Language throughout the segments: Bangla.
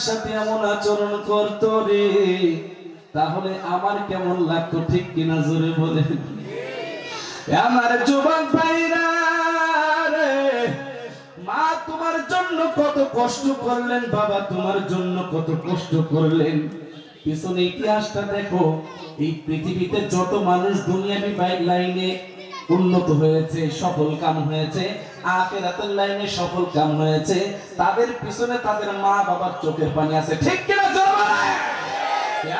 সাথে এমন আচরণ করতো রে, তাহলে আমার কেমন লাগতো ঠিক কিনা জোরে বলেন। আমার যুবক ভাইরা রে, মা তোমার জন্য কত কষ্ট করলেন, বাবা তোমার জন্য কত কষ্ট করলেন। পিছনে ইতিহাসটা দেখো, এই পৃথিবীতে যত মানুষ দুনিয়াবি লাইনে উন্নত হয়েছে, সফল কাম হয়েছে, আখিরাতের লাইনে সফল কাম হয়েছে, তাদের পিছনে তাদের মা বাবার চোখের পানি আছে, ঠিক কিনা জোরে বলেন।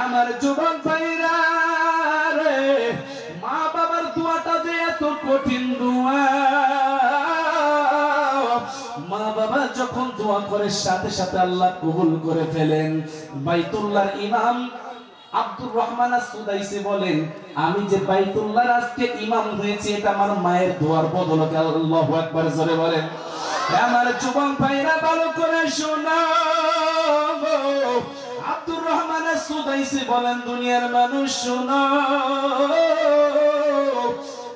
আমার যুবক ভাইরা রে, মা বাবার দোয়াটা যে এত কঠিন দোয়া, মা বাবা যখন দোয়া করে সাথে সাথে আল্লাহ কবুল করে ফেলেন। বাইতুল্লাহর ইমাম আব্দুর রহমান আস-সুদাইসি বলেন, আমি যে বাইতুল্লাহর আজকে ইমাম হয়েছি এটা আমার মায়ের দোয়ার বদৌলতে। আল্লাহু আকবার জোরে বলেন। আমার যুবক ভাইরা ভালো করে শোনো, আব্দুর রহমান আস-সুদাইসি বলেন, দুনিয়ার মানুষ শোনো,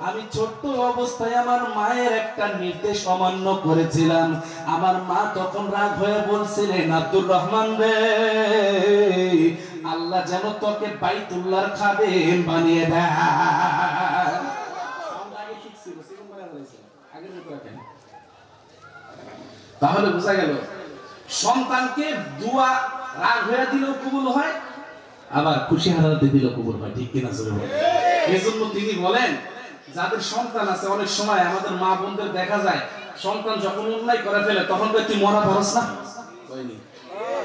আমি ছোট্ট অবস্থায় আমার মায়ের একটা নির্দেশ অমান্য করেছিলাম। আমার মা তখন রাগ হয়ে বলছিলেন, আব্দুর রহমান রে, আল্লাহ যেন তোকে বাইতুল্লাহর খাদেম বানিয়ে দেয়। তাহলে বোঝা গেল সন্তানকে দোয়া রাগ হয়ে দিলেও কবুল হয়, আবার খুশি হারাতে দিলেও কবুল হয়, ঠিক কিনা জোরে বলেন। এজন্য তিনি বলেন, যাদের সন্তান আছে, অনেক সময় আমাদের মা বোনদের দেখা যায় সন্তান যখন অন্যায় করে ফেলে তখন তুই মরা পারস না, কয়নি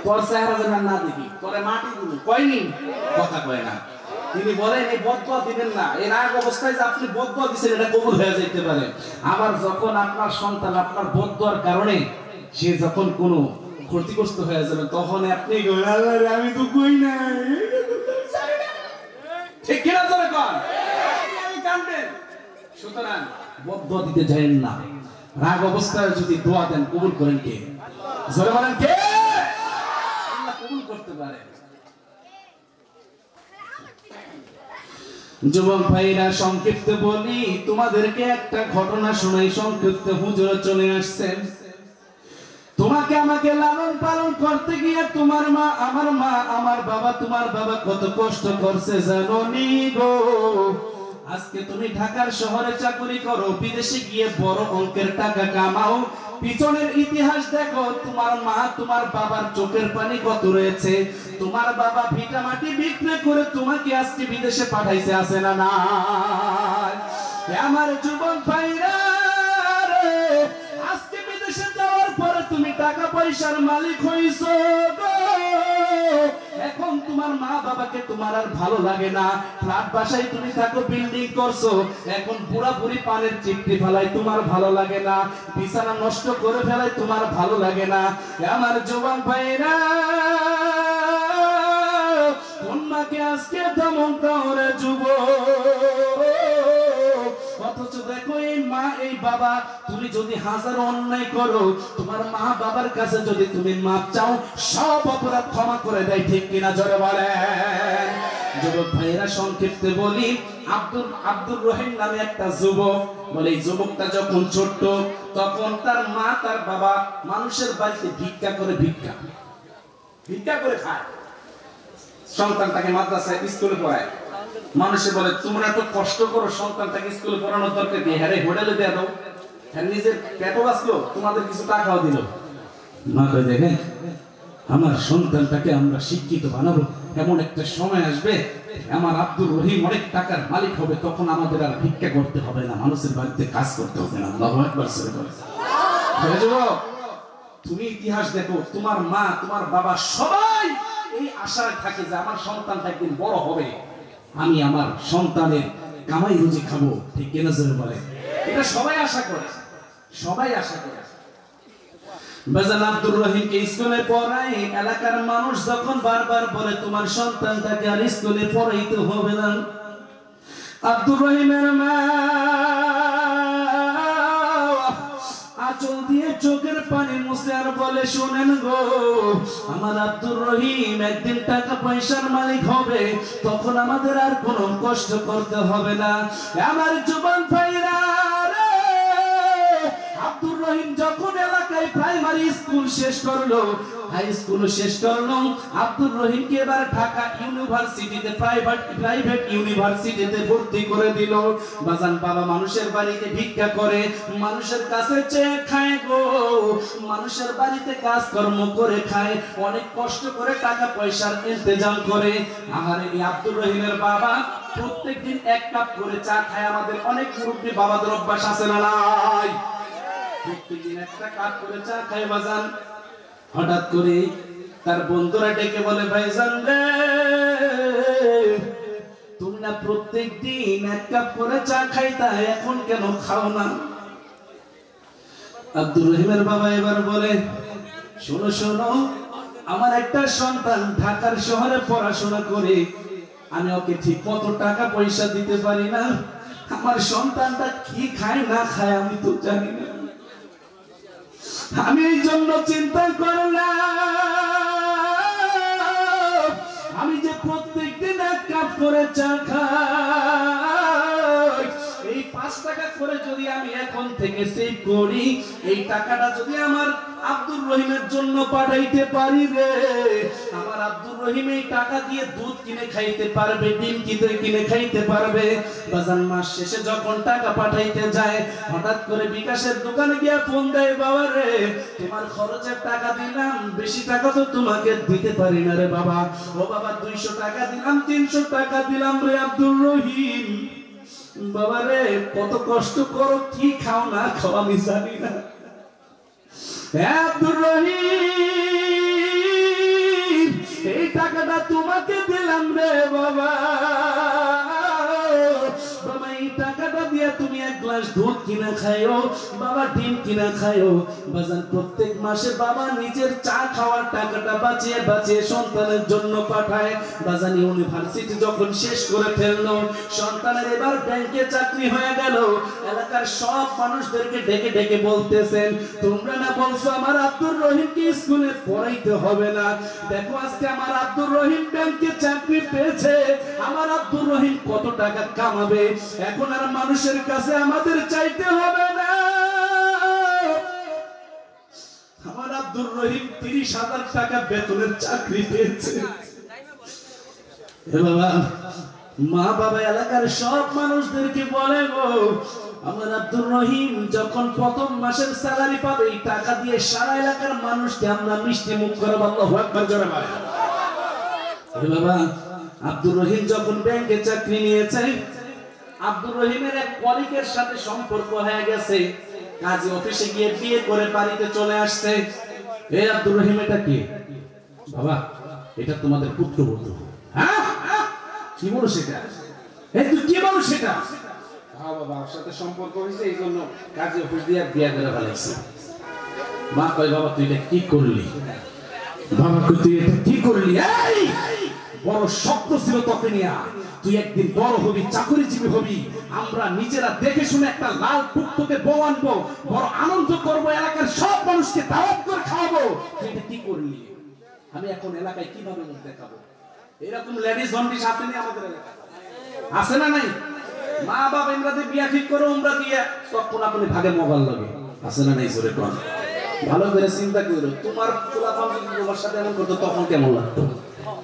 তোর চেহারা যেন না দেখি, তোরে মাটি গুলো কয়নি, কথা কয় না। তিনি বলেন, এই বদদোয়া দিবেন না, এই রাগ অবস্থায় যে আপনি বদদোয়া দিচ্ছেন এটা কবুল হয়ে যেতে পারে। আবার যখন আপনার সন্তান আপনার বদদোয়ার কারণে সে যখন কোনো ক্ষতিগ্রস্ত হয়ে যাবে তখন আপনি আমি তো কই না, ঠিক কিনা জোরে কন, আমি কাঁদবেন। সুতরাং বদদোয়া দিতে যাবেন না, রাগ অবস্থায় যদি দোয়া দেন কবুল করেন কে? জোরে বলেন কে? আল্লাহ কবুল করতে পারে। যুবক ভাইরা, সংক্ষিপ্ত বলি তোমাদেরকে একটা ঘটনা শোনাই, সংক্ষিপ্ত। হুজুর চলে আসছেন, তোমাকে আমাকে লালন পালন করতে গিয়ে তোমার মা আমার বাবা, তোমার বাবা কত কষ্ট করছে জানো নি গো। আজকে তুমি ঢাকার শহরে চাকরি করো, বিদেশে গিয়ে বড় অঙ্কের টাকা কামাও, পিছনের ইতিহাস দেখো, তোমার মা তোমার বাবার চোখের পানি কত রয়েছে। তোমার বাবা ভিটা মাটি বিক্রি করে তোমাকে আজকে বিদেশে পাঠাইছে, আছে না না? আমার যুবক ভাইরা রে, আজকে বিদেশে যাওয়ার পরে তুমি টাকা পয়সার মালিক হইছো গো। এখন তোমার মা বাবাকে তোমার আর ভালো লাগে না, ফ্ল্যাট বাসায় তুমি থাকো, বিল্ডিং করছো, এখন পুরা পুরি পানের চিপটি ফেলাই তোমার ভালো লাগে না, বিছানা নষ্ট করে ফেলাই তোমার ভালো লাগে না। আমার যুবক ভাইরা, তোমাকে আজকে তেমন করে যুবক, অথচ দেখো এই মা এই বাবা, তুমি যদি হাজার অন্যায় করো, তোমার মা বাবার কাছে যদি তুমি মাপ চাও, সব অপরাধ ক্ষমা করে দেয়, ঠিক কিনা জোরে বলেন। যুবক ভাইয়েরা, সংক্ষিপ্তে বলি, আব্দুর রহিম নামে একটা যুবক, বলে এই যুবকটা যখন ছোট্ট তখন তার মা তার বাবা মানুষের বাড়িতে ভিক্ষা করে খায়, সন্তানটাকে মাদ্রাসায় স্কুলে পড়ায়। মানুষে বলে, তোমরা এত কষ্ট করো সন্তানটাকে স্কুলে পড়ানোর দরকার কি, হ্যাঁ হোটেলে দিয়ে দাও, হ্যাঁ নিজের পেটও বাঁচলো, তোমাদের কিছু টাকাও দিল। মা কই, দেখেন আমার সন্তানটাকে আমরা শিক্ষিত বানাবো, এমন একটা সময় আসবে আমার আব্দুর রহিম অনেক টাকার মালিক হবে, তখন আমাদের আর ভিক্ষা করতে হবে না, মানুষের বাড়িতে কাজ করতে হবে না। আল্লাহু আকবার বলে তুমি ইতিহাস দেখো, তোমার মা তোমার বাবা সবাই এই আশায় থাকে যে আমার সন্তানটা একদিন বড় হবে, আমি আমার সন্তানের কামাই রুজি খাবো, ঠিক কিনা জোরে বলে। এটা সবাই আশা করে, সবাই আশা করে। বাজান আব্দুর রহিমকে স্কুলে পড়ায়, এলাকার মানুষ যখন বারবার বলে তোমার সন্তানটাকে আর স্কুলে পড়াইতে হবে না, আব্দুর রহিমের মা আঁচল দিয়ে চোখের পানি মুছে আর বলে, শোনেন গো, আমার আব্দুর রহিম একদিন টাকা পয়সার মালিক হবে, তখন আমাদের আর কোনো কষ্ট করতে হবে না। আমার যুবক ভাইরা রে, আব্দুর রহিম যখন এলাকা এলাকায় প্রাইমারি স্কুল শেষ করলো, হাই স্কুল শেষ করলো। আব্দুর রহিমকে এবার ঢাকা ইউনিভার্সিটিতে প্রাইভেট ইউনিভার্সিটিতে ভর্তি করে দিল। বাজান বাবা মানুষের বাড়িতে ভিক্ষা করে, মানুষের কাছে চেয়ে খায় গো, মানুষের বাড়িতে কাজকর্ম করে খায়, অনেক কষ্ট করে টাকা পয়সার ইন্তজাম করে। আর এই আব্দুর রহিমের বাবা প্রত্যেকদিন এক কাপ করে চা খায়। আমাদের অনেক মুরব্বী বাবাদের অভ্যাস আছে না নাই? প্রত্যেকদিন একটা কাপ করে চা খায় বাজান। হঠাৎ করে তার বন্ধুরা ডেকে বলে, ভাইজান রে, তুমি না প্রত্যেকদিন এক কাপ করে চা খাইতা, এখন কেন খাও না? আব্দুর রহিমের বাবা এবার বলে, শোনো শোনো, আমার একটা সন্তান ঢাকার শহরে পড়াশোনা করে, আমি ওকে ঠিক মতো টাকা পয়সা দিতে পারি না। আমার সন্তানটা কি খায় না খায় আমি তো জানি না। আমি এই জন্য চিন্তা করলাম, আমি যে প্রত্যেকদিন এক কাপ করে চা খাই, এই 5 টাকা করে যদি আমি এখন থেকে সেভ করি, এই টাকাটা যদি আমার আব্দুর রহিমের জন্য পাঠাইতে পারি রে, আমার আব্দুর রহিম এই টাকা দিয়ে দুধ কিনে খাইতে পারবে, ডিম কিনে খাইতে পারবে। বাজান মাস শেষে যখন টাকা পাঠাইতে যায়, হঠাৎ করে বিকাশের দোকানে গিয়ে ফোন দেয়, বাবা রে, তোমার খরচের টাকা দিলাম, বেশি টাকা তো তোমাকে দিতে পারি না রে বাবা। ও বাবা, 200 টাকা দিলাম, 300 টাকা দিলাম রে আব্দুর রহিম। বাবা রে, কত কষ্ট করো, কি খাও না খাও আমি জানি না। আব্দুর রহিম, এই টাকাটা তোমাকে দিলাম রে বাবা। বাবা, এই টাকাটা দিয়ে তুমি এক গ্লাস দুধ কিনা খাইও, বাবা ডিম কিনা খাইও। বাজান প্রত্যেক মাসে বাবা নিজের চা খাওয়ার টাকাটা বাঁচিয়ে বাঁচিয়ে সন্তানের জন্য পাঠায়। বাজান ইউনিভার্সিটি যখন শেষ করে ফেললো, সন্তানের এবার ব্যাংকে চাকরি হয়ে গেল। এলাকার সব মানুষদেরকে ডেকে ডেকে বলতেছেন, তোমরা না বলছো আমার আব্দুর রহিমকে স্কুলে পড়াইতে হবে না, দেখো আজকে আমার আব্দুর রহিম ব্যাংকে চাকরি পেয়েছে, আমার আব্দুর রহিম কত টাকা কামাবে, এখন আর মানুষের কাছে আমাদের চাইতে হবে না। আমার আব্দুর রহিম 30,000 টাকা বেতনের চাকরি পেয়েছে। বাবা, মা বাবা এলাকার সব মানুষদেরকে বলে গো, আমার আব্দুর রহিম যখন প্রথম মাসের স্যালারি পাবে, এই টাকা দিয়ে সারা এলাকার মানুষকে আমরা মিষ্টি মুখ করাবো। আল্লাহু আকবার, জোরে বলেন। বাবা, আব্দুর রহিম যখন ব্যাংকে চাকরি নিয়েছে, আব্দুর রহিমের এক কলিগের সাথে সম্পর্ক হয়ে গেছে, কাজী অফিসে গিয়ে বিয়ে করে বাড়িতে চলে আসছে। এই আব্দুর রহিম, এটা কি? বাবা, এটা তোমাদের পুত্রবধূ। হ্যাঁ, কি বলো সেটা? এই তুই কি বলো সেটা? হ্যাঁ বাবা, ওর সাথে সম্পর্ক হয়েছে, এই জন্য কাজী অফিস দিয়ে বিয়ে করে ফেলাইছে। মা কয়, বাবা তুই এটা কি করলি? বাবা কই, তুই এটা কি করলি? এই বড় স্বপ্ন ছিল তোকে নিয়ে, তুই একদিন বড় হবি, চাকরিজীবী হবি, আমরা নিজেরা দেখে শুনে একটা লাল টুকটুকে বউ আনবো, বড় আনন্দ করবো, এলাকার সব মানুষকে দাওয়াত করে খাওয়াবো। তুই এটা কি করলি? আমি এখন এলাকায় কিভাবে মুখ দেখাবো? এরকম লেডিস জন্ডিস আসেনি আমাদের এলাকায়? আছে না নাই? মা বাবা ইমরাতে বিয়া ঠিক করে উমরা দিয়ে তখন আপনি ভাগে মোবাইল লাগে, আছে না নাই? জোরে কোন, ভালো করে চিন্তা করো, তোমার পোলাপান যদি তোমার সাথে এমন করতো তখন কেমন লাগতো?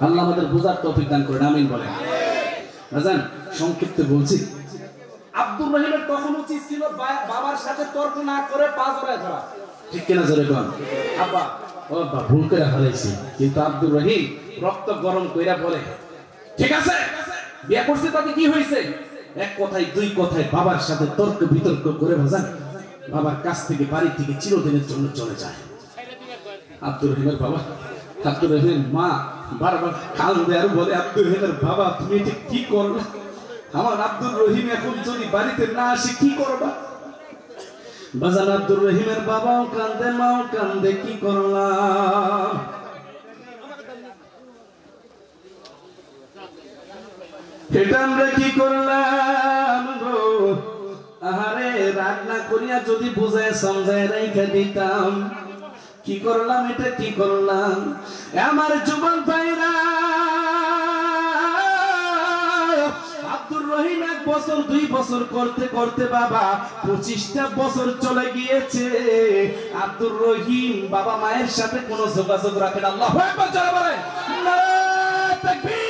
আল্লাহ আমাদের বুঝার তৌফিক দান করেন, আমিন বলেন। বাজান সংক্ষিপ্ত বলছি, আব্দুর রহিমের তখন উচিত ছিল বাবার সাথে তর্ক না করে পা জড়ায় ধরা, ঠিক কিনা? জোরে কোন। আব্বা, ও বাবা ভুল করে ফেলেছি, কিন্তু আব্দুর রহিম রক্ত গরম কইরা বলে, ঠিক আছে বিয়ে করছে, তাতে কি হয়েছে? এক কথায় দুই কথায় বাবার সাথে তর্ক বিতর্ক করে বাজান বাবার কাছ থেকে বাড়ি থেকে চিরদিনের জন্য চলে যায়। আব্দুর রহিমের বাবা, আব্দুর রহিমের মা বারবার কাঁদে আর বলে, আব্দুর রহিমের বাবা তুমি এটা কি করলা? আমার আব্দুর রহিম এখন যদি বাড়িতে না আসে কি করবা? বাজান আব্দুর রহিমের বাবাও কান্দে, মাও কান্দে, কি করলাম? এটা আমরা কি করলাম গো? আহারে, রাগ না করিয়া যদি বুঝায় সমঝায় রেখে দিতাম, কি করলাম, এটা কি করলাম? আমার যুবক ভাইরা, আব্দুর রহিম 1 বছর 2 বছর করতে করতে বাবা 25টা বছর চলে গিয়েছে। আব্দুর রহিম বাবা মায়ের সাথে কোনো যোগাযোগ রাখেন। আল্লাহু আকবার, জোরে বলেন নারে তাকবীর।